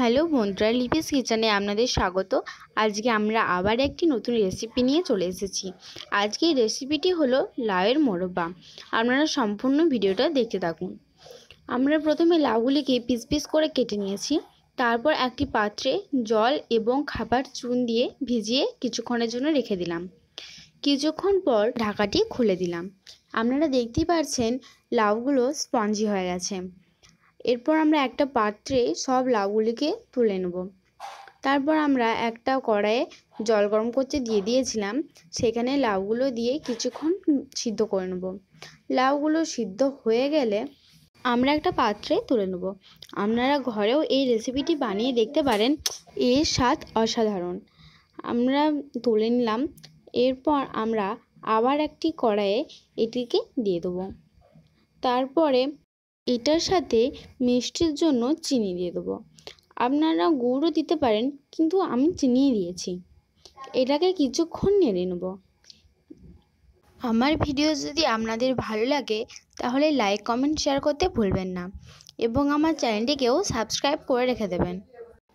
Hello বন্ধুরা, লিপিস কিচেনে আপনাদের স্বাগত। আজকে আমরা আবার একটি নতুন রেসিপি নিয়ে চলে এসেছি। আজকে এই রেসিপিটি হলো লাউয়ের মোরব্বা। আপনারা সম্পূর্ণ ভিডিওটা দেখতে থাকুন। আমরা প্রথমে লাউগুলিকে পিস পিস করে কেটে নিয়েছি। তারপর একটি পাত্রে জল এবং খাবার চুন দিয়ে ভিজিয়ে কিছুক্ষণের জন্য রেখে দিলাম। কিছুক্ষণ পর ঢাকাটি খুলে দিলাম। আপনারা দেখতেই পাচ্ছেন লাউগুলো স্পঞ্জি হয়ে গেছে। এরপর আমরা একটা পাত্রে সব লাউগুলিকে তুলে নেব। তারপর আমরা একটা কড়াইয়ে জল গরম করতে দিয়ে দিয়েছিলাম, সেখানে লাউগুলো দিয়ে কিছুক্ষণ সিদ্ধ করে নেব। লাউগুলো সিদ্ধ হয়ে গেলে আমরা একটা পাত্রে তুলে নেব। আপনারা ঘরেও এই রেসিপিটি বানিয়ে দেখতে পারেন, এর স্বাদ অসাধারণ। আমরা তুলে নিলাম। এরপর আমরা আবার একটি কড়াইয়ে এটিকে দিয়ে দেবো। তারপরে এটার সাথে মিষ্টির জন্য চিনি দিয়ে দেবো। আপনারা গুড়ও দিতে পারেন, কিন্তু আমি চিনিই দিয়েছি। এটাকে কিছুক্ষণ নেড়ে নেব। আমার ভিডিও যদি আপনাদের ভালো লাগে তাহলে লাইক কমেন্ট শেয়ার করতে ভুলবেন না, এবং আমার চ্যানেলটিকেও সাবস্ক্রাইব করে রেখে দেবেন।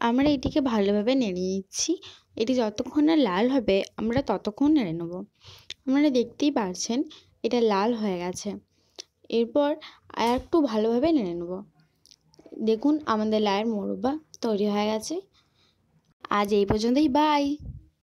আমরা এটিকে ভালোভাবে নেড়ে নিচ্ছি। এটি যতক্ষণ না লাল হবে আমরা ততক্ষণ নেড়ে নেব। আপনারা দেখতেই পাচ্ছেন এটা লাল হয়ে গেছে। এরপর আর একটু ভালোভাবে নেড়ে নেব। দেখুন আমাদের লাউয়ের মোরব্বা তৈরি হয়ে গেছে। আজ এই পর্যন্তই, বাই।